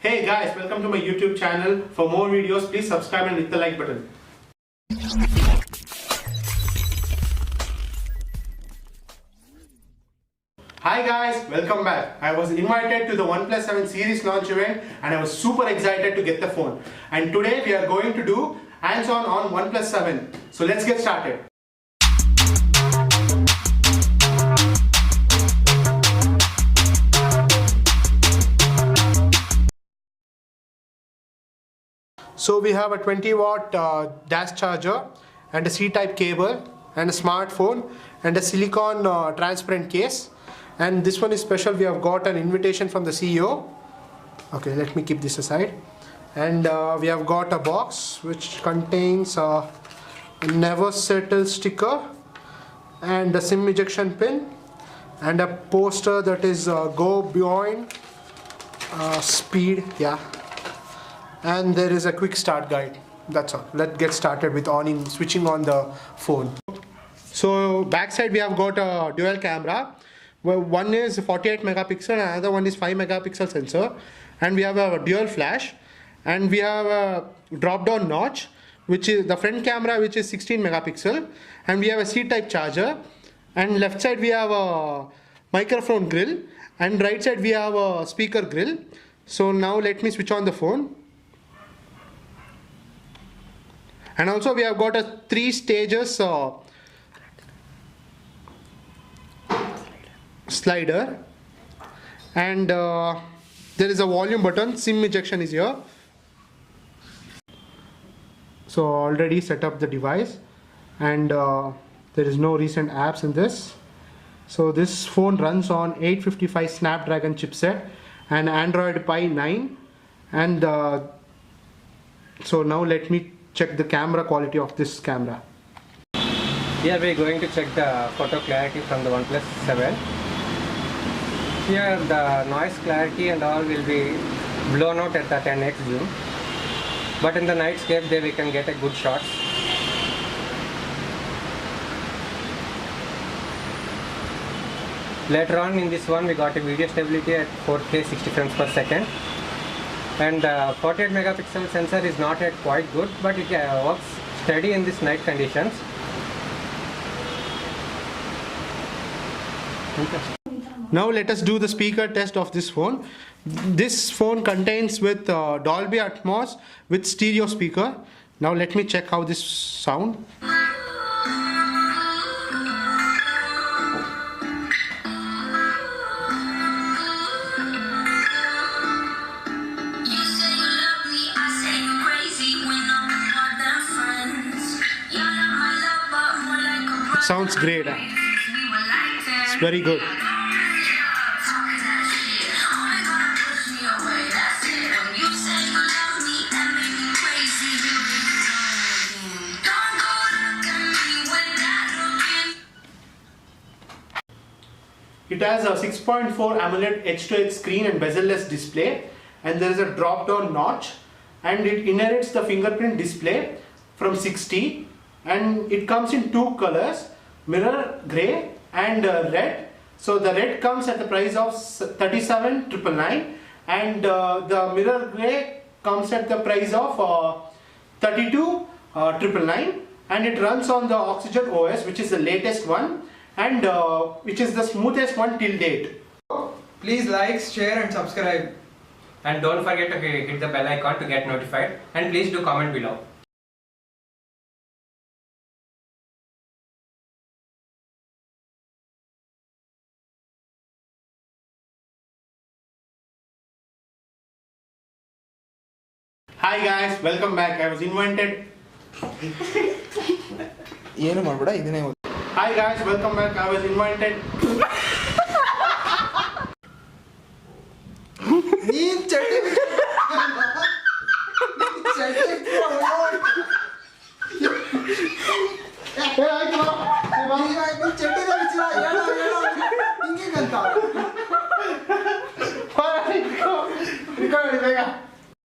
Hey guys, welcome to my YouTube channel. For more videos, please subscribe and hit the like button. Hi guys, welcome back. I was invited to the OnePlus 7 series launch event and I was super excited to get the phone. And today we are going to do hands-on on OnePlus 7. So let's get started. So we have a 20-watt dash charger and a C-type cable and a smartphone and a silicone transparent case. And this one is special. We have got an invitation from the CEO. Okay, let me keep this aside. And we have got a box which contains a never settle sticker and a SIM ejection pin and a poster that is go beyond speed. Yeah. And there is a quick start guide. That's all. Let's get started with switching on the phone. So backside we have got a dual camera. Well, one is 48 megapixel and another one is 5 megapixel sensor. And we have a dual flash. And we have a drop down notch, which is the front camera, which is 16 megapixel. And we have a C-type charger. And left side we have a microphone grill. And right side we have a speaker grill. So now let me switch on the phone. And also we have got a 3 stages slider, and there is a volume button. SIM ejection is here. So already set up the device, and there is no recent apps in this. So this phone runs on 855 snapdragon chipset and Android Pie 9. And so now let me check the camera quality of this camera. Here we are going to check the photo clarity from the OnePlus 7. Here the noise clarity and all will be blown out at the 10x zoom, but in the nightscape there we can get a good shots. Later on in this one we got a video stability at 4K 60 frames per second. And 48 megapixel sensor is not yet quite good, but it works steady in this night conditions. Now let us do the speaker test of this phone. This phone contains with Dolby Atmos with stereo speaker. Now let me check how this sound. Sounds great. It's very good. It has a 6.4 AMOLED H2H screen and bezel-less display, and there is a drop-down notch, and it inherits the fingerprint display from 60, and it comes in 2 colors, mirror grey and red. So the red comes at the price of 37,999 and the mirror grey comes at the price of 32,999, and it runs on the Oxygen OS, which is the latest one and which is the smoothest one till date. Please like, share and subscribe. And don't forget to hit the bell icon to get notified, and please do comment below. Hi guys, welcome back. I was invited. Hi guys, welcome back. I was invited. Record.